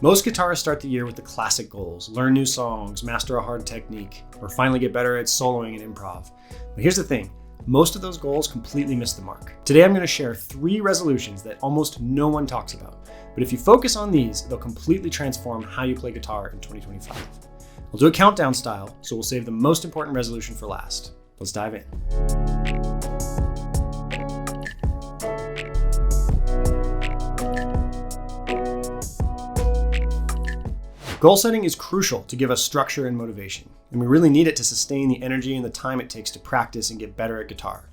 Most guitarists start the year with the classic goals: learn new songs, master a hard technique, or finally get better at soloing and improv. But here's the thing, most of those goals completely miss the mark. Today I'm going to share 3 resolutions that almost no one talks about. But if you focus on these, they'll completely transform how you play guitar in 2025. I'll do a countdown style, so we'll save the most important resolution for last. Let's dive in. Goal setting is crucial to give us structure and motivation, and we really need it to sustain the energy and the time it takes to practice and get better at guitar.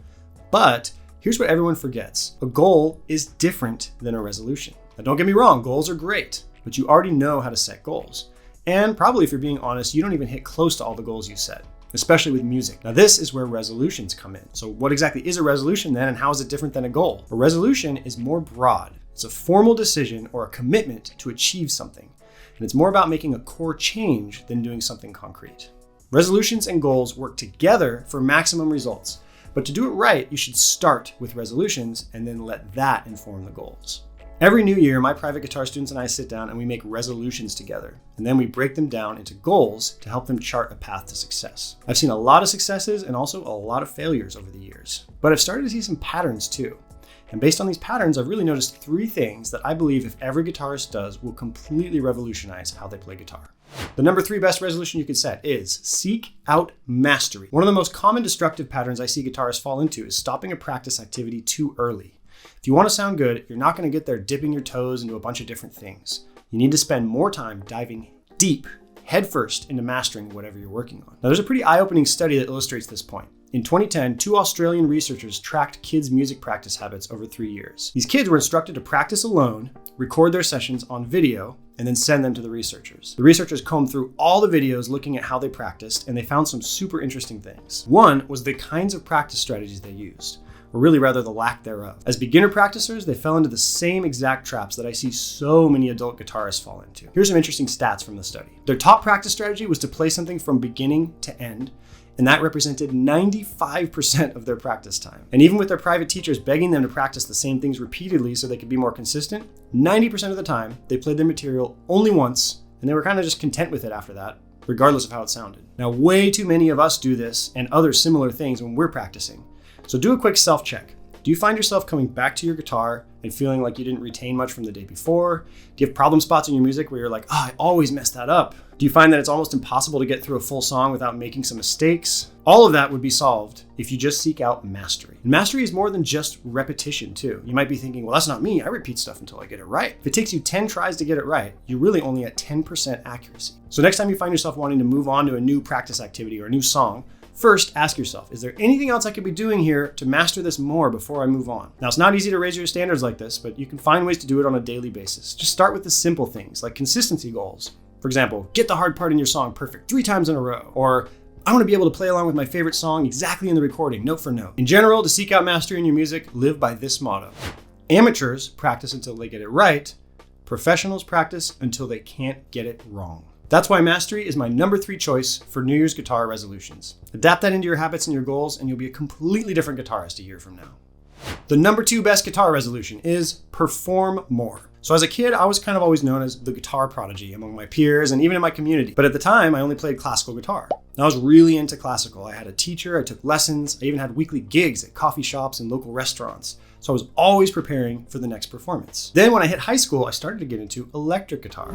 But here's what everyone forgets. A goal is different than a resolution. Now don't get me wrong, goals are great, but you already know how to set goals. And probably, if you're being honest, you don't even hit close to all the goals you set, especially with music. Now this is where resolutions come in. So what exactly is a resolution then, and how is it different than a goal? A resolution is more broad. It's a formal decision or a commitment to achieve something. And it's more about making a core change than doing something concrete. Resolutions and goals work together for maximum results. But to do it right, you should start with resolutions and then let that inform the goals. Every new year, my private guitar students and I sit down and we make resolutions together. And then we break them down into goals to help them chart a path to success. I've seen a lot of successes and also a lot of failures over the years. But I've started to see some patterns too. And based on these patterns, I've really noticed 3 things that I believe if every guitarist does will completely revolutionize how they play guitar. The number 3 best resolution you could set is seek out mastery. One of the most common destructive patterns I see guitarists fall into is stopping a practice activity too early. If you want to sound good, you're not going to get there dipping your toes into a bunch of different things. You need to spend more time diving deep, headfirst into mastering whatever you're working on. Now there's a pretty eye-opening study that illustrates this point. In 2010, 2 Australian researchers tracked kids' music practice habits over 3 years. These kids were instructed to practice alone, record their sessions on video, and then send them to the researchers. The researchers combed through all the videos looking at how they practiced, and they found some super interesting things. One was the kinds of practice strategies they used, or really rather the lack thereof. As beginner practicers, they fell into the same exact traps that I see so many adult guitarists fall into. Here's some interesting stats from the study. Their top practice strategy was to play something from beginning to end, and that represented 95% of their practice time. And even with their private teachers begging them to practice the same things repeatedly so they could be more consistent, 90% of the time, they played their material only once, and they were kind of just content with it after that, regardless of how it sounded. Now, way too many of us do this and other similar things when we're practicing. So do a quick self-check. Do you find yourself coming back to your guitar and feeling like you didn't retain much from the day before? Do you have problem spots in your music where you're like, I always mess that up? Do you find that it's almost impossible to get through a full song without making some mistakes? All of that would be solved if you just seek out mastery. And mastery is more than just repetition too. You might be thinking, well, that's not me. I repeat stuff until I get it right. If it takes you 10 tries to get it right, you're really only at 10% accuracy. So next time you find yourself wanting to move on to a new practice activity or a new song, first, ask yourself, is there anything else I could be doing here to master this more before I move on? Now, it's not easy to raise your standards like this, but you can find ways to do it on a daily basis. Just start with the simple things like consistency goals. For example, get the hard part in your song perfect 3 times in a row. Or I want to be able to play along with my favorite song exactly in the recording, note for note. In general, to seek out mastery in your music, live by this motto. Amateurs practice until they get it right. Professionals practice until they can't get it wrong. That's why mastery is my number 3 choice for New Year's guitar resolutions. Adapt that into your habits and your goals, and you'll be a completely different guitarist a year from now. The number 2 best guitar resolution is perform more. So as a kid, I was kind of always known as the guitar prodigy among my peers and even in my community. But at the time, I only played classical guitar. And I was really into classical. I had a teacher, I took lessons, I even had weekly gigs at coffee shops and local restaurants. So I was always preparing for the next performance. Then when I hit high school, I started to get into electric guitar.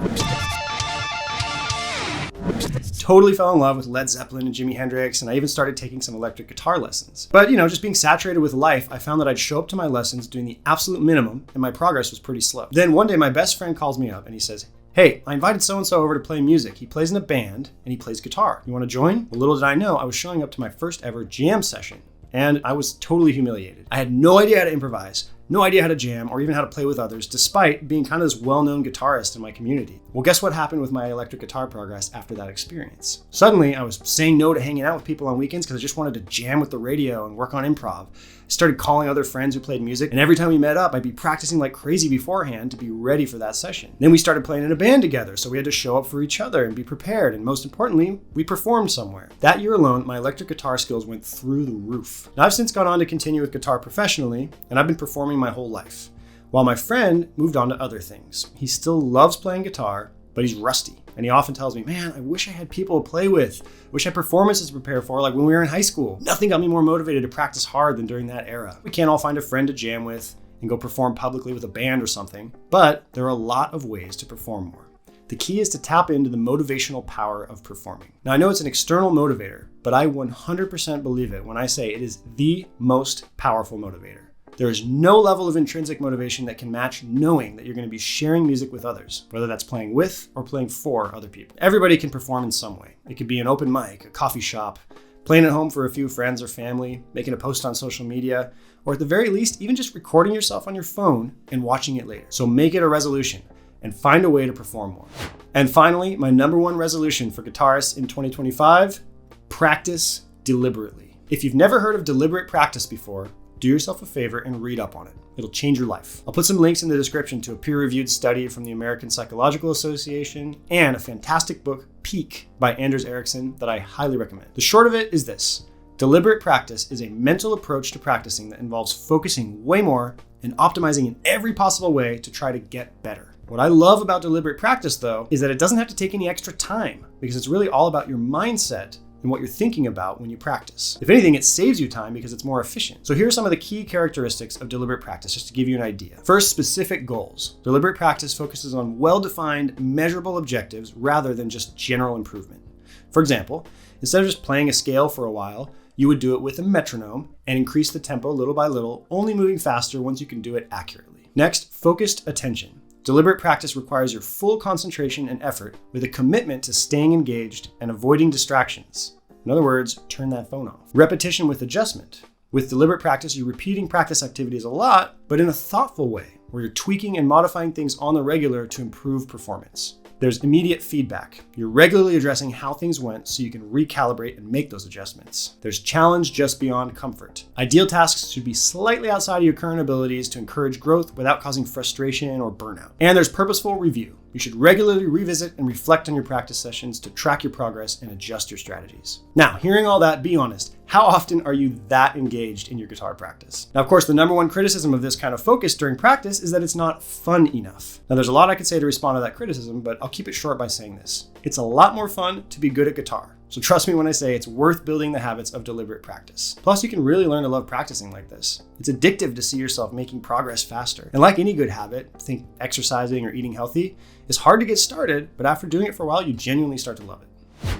Totally fell in love with Led Zeppelin and Jimi Hendrix, and I even started taking some electric guitar lessons. But just being saturated with life, I found that I'd show up to my lessons doing the absolute minimum, and my progress was pretty slow. Then one day my best friend calls me up and he says, hey, I invited so-and-so over to play music. He plays in a band and he plays guitar. You want to join? Well, little did I know, I was showing up to my first ever jam session, and I was totally humiliated. I had no idea how to improvise, no idea how to jam, or even how to play with others, despite being kind of this well-known guitarist in my community. Well, guess what happened with my electric guitar progress after that experience? Suddenly, I was saying no to hanging out with people on weekends because I just wanted to jam with the radio and work on improv. I started calling other friends who played music, and every time we met up, I'd be practicing like crazy beforehand to be ready for that session. Then we started playing in a band together, so we had to show up for each other and be prepared, and most importantly, we performed somewhere. That year alone, my electric guitar skills went through the roof. Now, I've since gone on to continue with guitar professionally, and I've been performing my whole life. While my friend moved on to other things. He still loves playing guitar, but he's rusty. And he often tells me, man, I wish I had people to play with. I wish I had performances to prepare for, like when we were in high school. Nothing got me more motivated to practice hard than during that era. We can't all find a friend to jam with and go perform publicly with a band or something, but there are a lot of ways to perform more. The key is to tap into the motivational power of performing. Now, I know it's an external motivator, but I 100% believe it when I say it is the most powerful motivator. There is no level of intrinsic motivation that can match knowing that you're going to be sharing music with others, whether that's playing with or playing for other people. Everybody can perform in some way. It could be an open mic, a coffee shop, playing at home for a few friends or family, making a post on social media, or at the very least, even just recording yourself on your phone and watching it later. So make it a resolution and find a way to perform more. And finally, my number one resolution for guitarists in 2025, practice deliberately. If you've never heard of deliberate practice before, do yourself a favor and read up on it. It'll change your life. I'll put some links in the description to a peer-reviewed study from the American Psychological Association and a fantastic book, Peak, by Anders Ericsson, that I highly recommend. The short of it is this: deliberate practice is a mental approach to practicing that involves focusing way more and optimizing in every possible way to try to get better. What I love about deliberate practice, though, is that it doesn't have to take any extra time because it's really all about your mindset and what you're thinking about when you practice. If anything, it saves you time because it's more efficient. So here are some of the key characteristics of deliberate practice, just to give you an idea. First, specific goals. Deliberate practice focuses on well-defined, measurable objectives rather than just general improvement. For example, instead of just playing a scale for a while, you would do it with a metronome and increase the tempo little by little, only moving faster once you can do it accurately. Next, focused attention. Deliberate practice requires your full concentration and effort with a commitment to staying engaged and avoiding distractions. In other words, turn that phone off. Repetition with adjustment. With deliberate practice, you're repeating practice activities a lot, but in a thoughtful way, where you're tweaking and modifying things on the regular to improve performance. There's immediate feedback. You're regularly addressing how things went so you can recalibrate and make those adjustments. There's challenge just beyond comfort. Ideal tasks should be slightly outside of your current abilities to encourage growth without causing frustration or burnout. And there's purposeful review. You should regularly revisit and reflect on your practice sessions to track your progress and adjust your strategies. Now, hearing all that, be honest. How often are you that engaged in your guitar practice? Now, of course, the number one criticism of this kind of focus during practice is that it's not fun enough. Now, there's a lot I could say to respond to that criticism, but I'll keep it short by saying this. It's a lot more fun to be good at guitar. So trust me when I say it's worth building the habits of deliberate practice. Plus, you can really learn to love practicing like this. It's addictive to see yourself making progress faster. And like any good habit, think exercising or eating healthy, it's hard to get started, but after doing it for a while, you genuinely start to love it.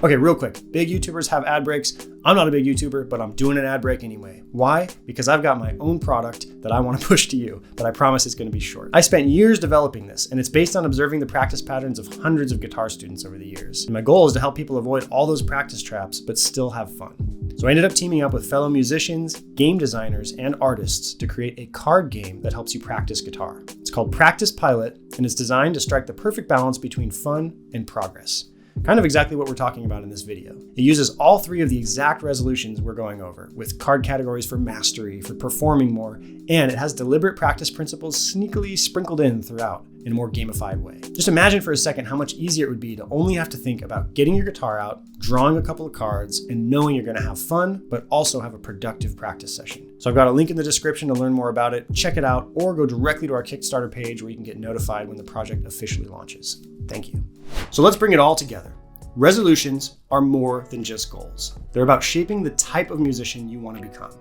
Okay, real quick, big YouTubers have ad breaks. I'm not a big YouTuber, but I'm doing an ad break anyway. Why? Because I've got my own product that I want to push to you, but I promise it's going to be short. I spent years developing this, and it's based on observing the practice patterns of hundreds of guitar students over the years. And my goal is to help people avoid all those practice traps, but still have fun. So I ended up teaming up with fellow musicians, game designers, and artists to create a card game that helps you practice guitar. It's called Practice Pilot, and it's designed to strike the perfect balance between fun and progress. Kind of exactly what we're talking about in this video. It uses all three of the exact resolutions we're going over, with card categories for mastery, for performing more, and it has deliberate practice principles sneakily sprinkled in throughout in a more gamified way. Just imagine for a second how much easier it would be to only have to think about getting your guitar out, drawing a couple of cards, and knowing you're going to have fun, but also have a productive practice session. So I've got a link in the description to learn more about it. Check it out, or go directly to our Kickstarter page where you can get notified when the project officially launches. Thank you. So let's bring it all together. Resolutions are more than just goals. They're about shaping the type of musician you want to become.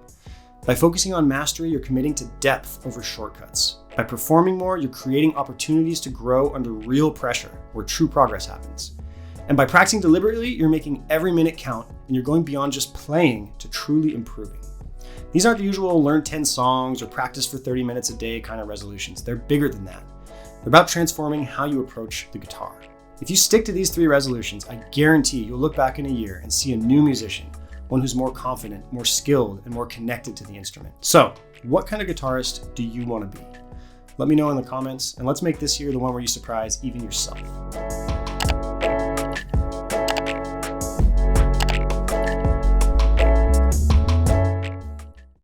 By focusing on mastery, you're committing to depth over shortcuts. By performing more, you're creating opportunities to grow under real pressure, where true progress happens. And by practicing deliberately, you're making every minute count, and you're going beyond just playing to truly improving. These aren't the usual learn 10 songs or practice for 30 minutes a day kind of resolutions. They're bigger than that. They're about transforming how you approach the guitar. If you stick to these three resolutions, I guarantee you'll look back in a year and see a new musician, one who's more confident, more skilled, and more connected to the instrument. So, what kind of guitarist do you want to be? Let me know in the comments, and let's make this year the one where you surprise even yourself.